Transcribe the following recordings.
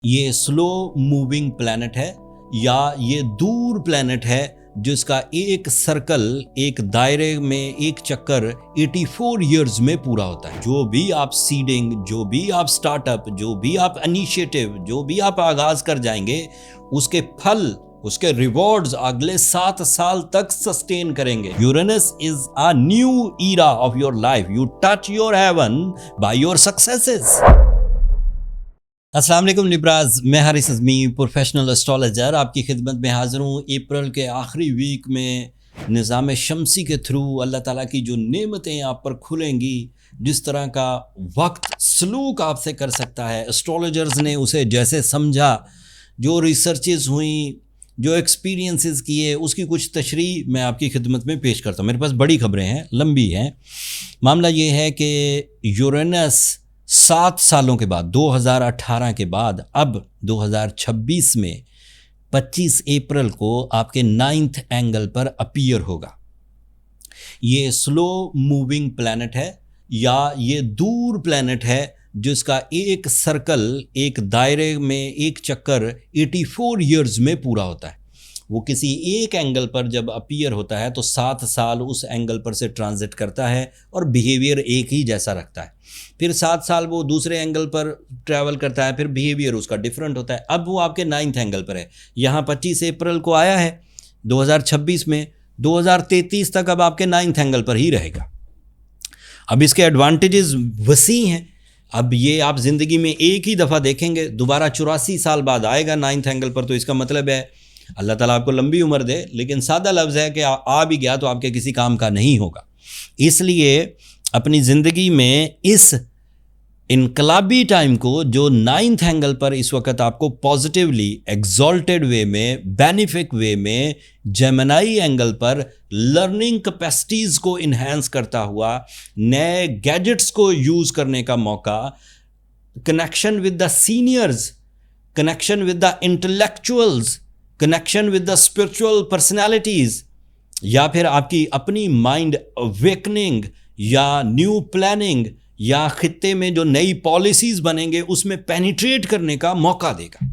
ये slow moving planet है या ये दूर प्लैनेट है जिसका एक सर्कल, एक दायरे में एक चक्कर 84 इयर्स में पूरा होता है। जो भी आप सीडिंग, जो भी आप स्टार्टअप, जो भी आप इनिशिएटिव, जो भी आप आगाज कर जाएंगे, उसके फल, उसके रिवॉर्ड्स अगले 7 साल तक सस्टेन करेंगे। Uranus is a new era of your life. You touch your heaven by your successes. अस्सलाम वालेकुम लिब्राज, मैं हारिस अज़मी, प्रोफेशनल एस्ट्रोलॉजर, आपकी खिदमत में हाज़िर हूँ। अप्रैल के आखिरी वीक में निज़ाम शमसी के थ्रू अल्लाह ताला की जो नेमतें आप पर खुलेंगी, जिस तरह का वक्त सलूक आपसे कर सकता है, एस्ट्रोलॉजर्स ने उसे जैसे समझा, जो रिसर्चेस हुई, जो एक्सपीरियंसेस किए, उसकी कुछ तशरीह मैं आपकी खिदमत में पेश करता हूँ। मेरे पास बड़ी खबरें हैं, लंबी हैं। मामला ये है कि यूरेनस 7 सालों के बाद, 2018 के बाद, अब 2026 में 25 अप्रैल को आपके 9th एंगल पर अपीयर होगा। ये स्लो मूविंग प्लैनेट है या ये दूर प्लैनेट है जिसका एक सर्कल, एक दायरे में एक चक्कर 84 इयर्स में पूरा होता है। वो किसी एक एंगल पर जब अपीयर होता है तो 7 साल उस एंगल पर से ट्रांजिट करता है और बिहेवियर एक ही जैसा रखता है। फिर 7 साल वो दूसरे एंगल पर ट्रैवल करता है, फिर बिहेवियर उसका डिफरेंट होता है। अब वो आपके 9th एंगल पर है। यहाँ 25 अप्रैल को आया है 2026 में, 2033 तक अब आपके 9th एंगल पर ही रहेगा। अब इसके एडवांटेजेस वसी हैं। अब ये आप ज़िंदगी में एक ही दफ़ा देखेंगे, दोबारा 84 साल बाद आएगा 9th एंगल पर। तो इसका मतलब है अल्लाह ताला आपको लंबी उम्र दे, लेकिन सादा लफ्ज़ है कि आ भी गया तो आपके किसी काम का नहीं होगा। इसलिए अपनी ज़िंदगी में इस इनकलाबी टाइम को, जो 9th एंगल पर इस वक्त आपको पॉजिटिवली एग्जॉल्टेड वे में, बेनिफिक वे में, जेमिनी एंगल पर लर्निंग कैपेसिटीज़ को इन्हेंस करता हुआ, नए गैजेट्स को यूज़ करने का मौका, connection with the seniors, connection with the intellectuals, connection with the spiritual personalities, या फिर आपकी अपनी माइंड अवेकनिंग या न्यू प्लानिंग, या खित्ते में जो नई पॉलिसीज़ बनेंगे उसमें पेनिट्रेट करने का मौका देगा।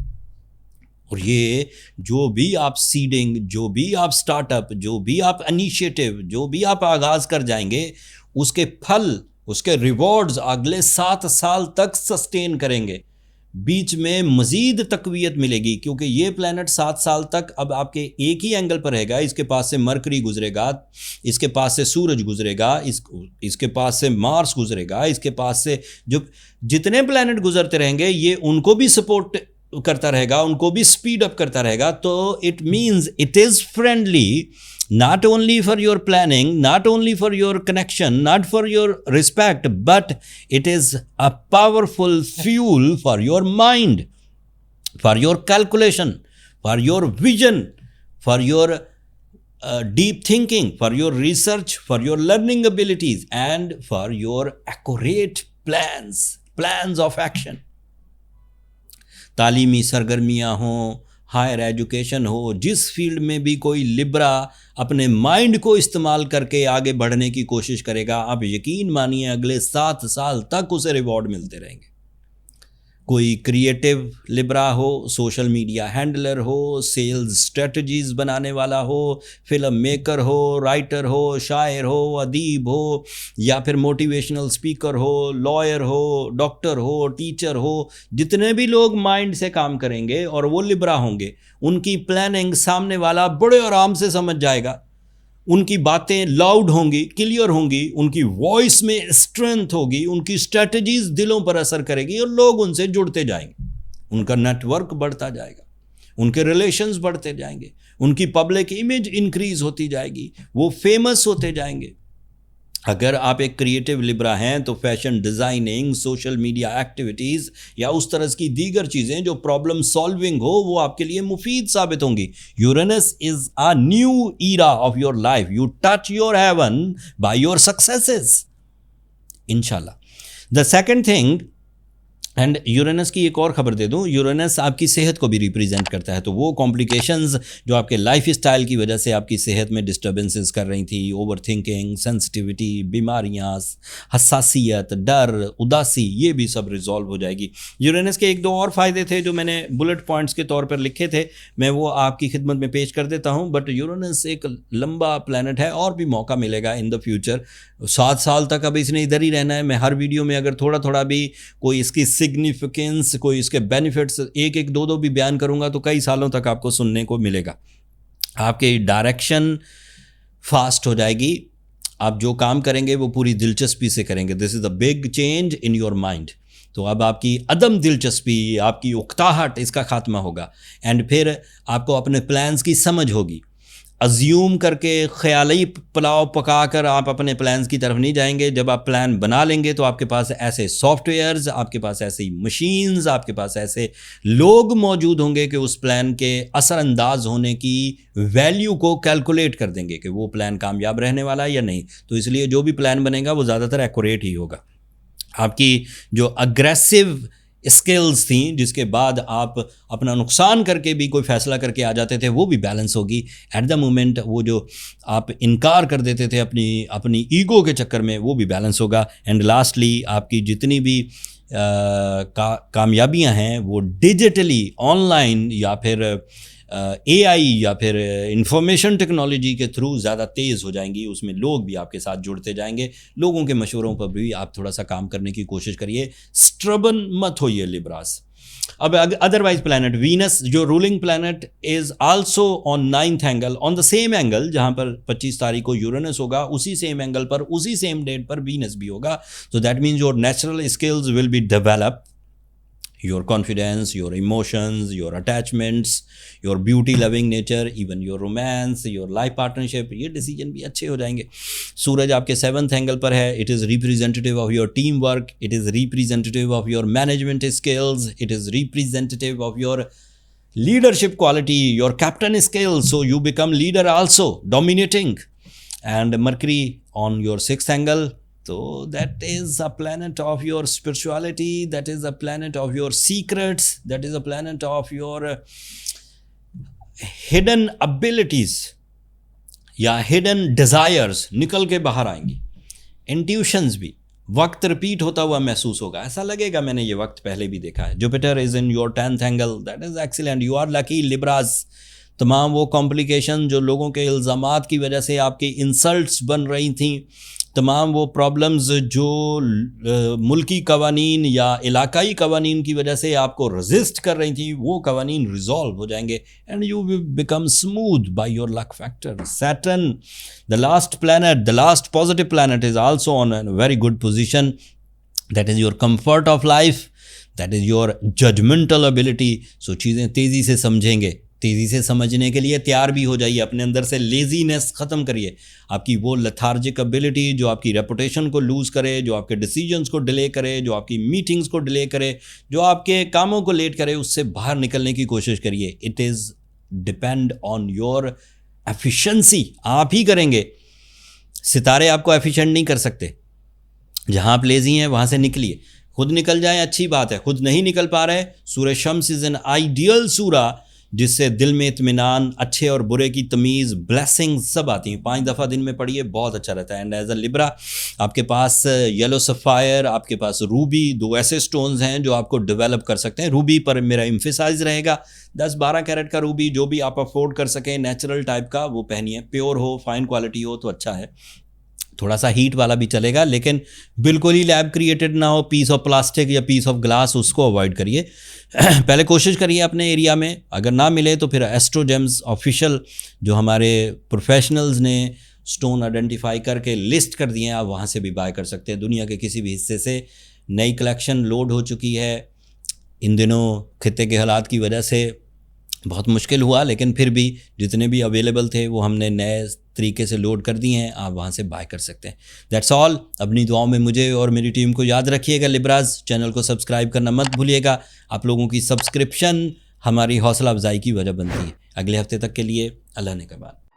और ये जो भी आप सीडिंग, जो भी आप स्टार्टअप, जो भी आप इनिशिएटिव, जो भी आप आगाज़ कर जाएंगे, उसके फल, उसके रिवॉर्ड्स अगले 7 साल तक सस्टेन करेंगे। बीच में मज़ीद तक़वियत मिलेगी, क्योंकि ये प्लैनेट 7 साल तक अब आपके एक ही एंगल पर रहेगा। इसके पास से मरकरी गुजरेगा, इसके पास से सूरज गुजरेगा, इसके पास से मार्स गुजरेगा, इसके पास से जो जितने प्लैनेट गुजरते रहेंगे ये उनको भी सपोर्ट करता रहेगा, उनको भी स्पीड अप करता रहेगा। तो it means it is friendly, not only for your planning, not only for your connection, not for your respect, but it is a powerful fuel for your mind, for your calculation, for your vision, for your deep thinking, for your research, for your learning abilities, and for your accurate plans of action. तालीमी सरगर्मियाँ हों, higher education हो, जिस field में भी कोई Libra अपने mind को इस्तेमाल करके आगे बढ़ने की कोशिश करेगा, आप यकीन मानिए अगले 7 साल तक उसे रिवॉर्ड मिलते रहेंगे। कोई क्रिएटिव लिब्रा हो, सोशल मीडिया हैंडलर हो, सेल्स स्ट्रेटजीज़ बनाने वाला हो, फिल्म मेकर हो, राइटर हो, शायर हो, अदीब हो, या फिर मोटिवेशनल स्पीकर हो, लॉयर हो, डॉक्टर हो, टीचर हो, जितने भी लोग माइंड से काम करेंगे और वो लिब्रा होंगे, उनकी प्लानिंग सामने वाला बड़े आराम से समझ जाएगा। उनकी बातें लाउड होंगी, क्लियर होंगी, उनकी वॉइस में स्ट्रेंथ होगी, उनकी स्ट्रेटजीज दिलों पर असर करेगी और लोग उनसे जुड़ते जाएंगे। उनका नेटवर्क बढ़ता जाएगा, उनके रिलेशंस बढ़ते जाएंगे, उनकी पब्लिक इमेज इंक्रीज होती जाएगी, वो फेमस होते जाएंगे। अगर आप एक क्रिएटिव लिब्रा हैं तो fashion designing, social media activities या उस तरह की दीगर चीज़ें जो प्रॉब्लम सॉल्विंग हो, वो आपके लिए मुफीद साबित होंगी। Uranus is a new era of your life. You touch your heaven by your successes, इंशाल्लाह। The second thing, and Uranus की एक और खबर दे दूं, यूरेनस आपकी सेहत को भी रिप्रेजेंट करता है। तो वो कॉम्प्लिकेशंस जो आपके लाइफ स्टाइल की वजह से आपकी सेहत में डिस्टर्बेंसेस कर रही थी, ओवर थिंकिंग, सेंसिटिविटी, बीमारियां, हसासियत, डर, उदासी, ये भी सब रिजॉल्व हो जाएगी। यूरेनस के एक दो और फ़ायदे थे जो मैंने बुलेट पॉइंट्स के तौर पर लिखे थे, मैं वो आपकी खिदमत में पेश कर देता हूँ। बट यूरेनस एक लंबा प्लैनेट है और भी मौका मिलेगा इन द फ्यूचर। 7 साल तक अब इसने इधर ही रहना है। मैं हर वीडियो में अगर थोड़ा थोड़ा भी कोई इसकी सिग्निफिकेंस, कोई इसके बेनिफिट्स एक एक दो भी बयान करूंगा तो कई सालों तक आपको सुनने को मिलेगा। आपकी डायरेक्शन फास्ट हो जाएगी, आप जो काम करेंगे वो पूरी दिलचस्पी से करेंगे। This is a big change in your mind. तो अब आपकी अदम दिलचस्पी, आपकी उकताहट, इसका खात्मा होगा। एंड फिर आपको अपने प्लान्स की समझ होगी। अज्यूम करके ख्याली पुलाव पकाकर आप अपने प्लान्स की तरफ नहीं जाएंगे। जब आप प्लान बना लेंगे तो आपके पास ऐसे सॉफ्टवेयर्स, आपके पास ऐसी मशीन्स, आपके पास ऐसे लोग मौजूद होंगे कि उस प्लान के असरअंदाज होने की वैल्यू को कैलकुलेट कर देंगे कि वो प्लान कामयाब रहने वाला है या नहीं। तो इसलिए जो भी प्लान बनेगा वो ज़्यादातर एक्यूरेट ही होगा। आपकी जो अग्रेसिव स्किल्स थी जिसके बाद आप अपना नुकसान करके भी कोई फ़ैसला करके आ जाते थे, वो भी बैलेंस होगी एट द मोमेंट। वो जो आप इनकार कर देते थे अपनी ईगो के चक्कर में, वो भी बैलेंस होगा। एंड लास्टली आपकी जितनी भी कामयाबियां हैं वो डिजिटली, ऑनलाइन या फिर AI या फिर इंफॉर्मेशन टेक्नोलॉजी के थ्रू ज़्यादा तेज़ हो जाएंगी। उसमें लोग भी आपके साथ जुड़ते जाएंगे। लोगों के मशवरों पर भी आप थोड़ा सा काम करने की कोशिश करिए। स्ट्रबन मत होइए लिब्रास। अब अदरवाइज प्लैनेट वीनस जो ruling planet is also on 9th angle, on the same angle जहाँ पर 25 तारीख को यूरेनस होगा, उसी सेम एंगल पर, उसी सेम डेट पर वीनस भी होगा। So that means your natural skills will be developed. Your confidence, your emotions, your attachments, your beauty loving nature, even your romance, your life partnership, ये decision भी अच्छे हो जाएंगे। सूरज आपके 7th एंगल पर है। It is representative of your team work, it is representative of your management skills, it is representative of your leadership quality, your captain skills, so you become leader also, dominating. And Mercury on your 6th angle, so that is a planet of your spirituality, that is a planet of your secrets, that is a planet of your hidden abilities या hidden desires निकल के बाहर आएंगी। Intuitions भी, वक्त repeat होता हुआ महसूस होगा, ऐसा लगेगा मैंने ये वक्त पहले भी देखा है। Jupiter is in your 10th angle, that is excellent, you are lucky Libras. तमाम वो कॉम्प्लिकेशन जो लोगों के इल्ज़ामात की वजह से आपकी इंसल्ट्स बन रही थी, तमाम वो प्रॉब्लम्स जो मुल्की कवानीन या इलाकाई कवानीन की वजह से आपको रजिस्ट कर रही थी, वो कवानीन रिजॉल्व हो जाएंगे and you will become smooth by your luck factor. Saturn, the last planet, the last positive planet, is also on a very good position. That is your comfort of life, that is your judgemental ability. So चीज़ें तेज़ी से समझेंगे, तेज़ी से समझने के लिए तैयार भी हो जाइए। अपने अंदर से लेजीनेस ख़त्म करिए। आपकी वो लथार्जिक एबिलिटी जो आपकी रेपुटेशन को लूज़ करे, जो आपके डिसीजंस को डिले करे, जो आपकी मीटिंग्स को डिले करे, जो आपके कामों को लेट करे, उससे बाहर निकलने की कोशिश करिए। It is depend on your efficiency. आप ही करेंगे, सितारे आपको एफिशिएंट नहीं कर सकते। जहाँ आप लेजी हैं वहाँ से निकलिए। खुद निकल जाए अच्छी बात है, खुद नहीं निकल पा रहे, सूरह शम्स इज़ एन आइडियल सूरा जिससे दिल में इत्मीनान, अच्छे और बुरे की तमीज़, ब्लेसिंग सब आती हैं। 5 दफ़ा दिन में पढ़िए, बहुत अच्छा रहता है। एंड एज अ लिब्रा आपके पास येलो सफ़ायर, आपके पास रूबी, 2 ऐसे स्टोन्स हैं जो आपको डेवलप कर सकते हैं। रूबी पर मेरा एम्फेसाइज रहेगा, 10-12 कैरेट का रूबी, जो भी आप अफोर्ड कर सकें, नेचुरल टाइप का वो पहनिए। प्योर हो, फाइन क्वालिटी हो तो अच्छा है। थोड़ा सा हीट वाला भी चलेगा, लेकिन बिल्कुल ही लैब क्रिएटेड ना हो। पीस ऑफ प्लास्टिक या पीस ऑफ ग्लास, उसको अवॉइड करिए। पहले कोशिश करिए अपने एरिया में, अगर ना मिले तो फिर एस्ट्रोजेम्स ऑफिशियल जो हमारे प्रोफेशनल्स ने स्टोन आइडेंटिफाई करके लिस्ट कर दिए हैं, आप वहाँ से भी बाय कर सकते हैं। दुनिया के किसी भी हिस्से से नई कलेक्शन लोड हो चुकी है। इन दिनों खित्ते के हालात की वजह से बहुत मुश्किल हुआ, लेकिन फिर भी जितने भी अवेलेबल थे वो हमने नए तरीके से लोड कर दिए हैं, आप वहाँ से बाय कर सकते हैं। That's all. अपनी दुआओं में मुझे और मेरी टीम को याद रखिएगा। लिब्राज चैनल को सब्सक्राइब करना मत भूलिएगा। आप लोगों की सब्सक्रिप्शन हमारी हौसला अफजाई की वजह बनती है। अगले हफ्ते तक के लिए अल्लाह ने कबाल।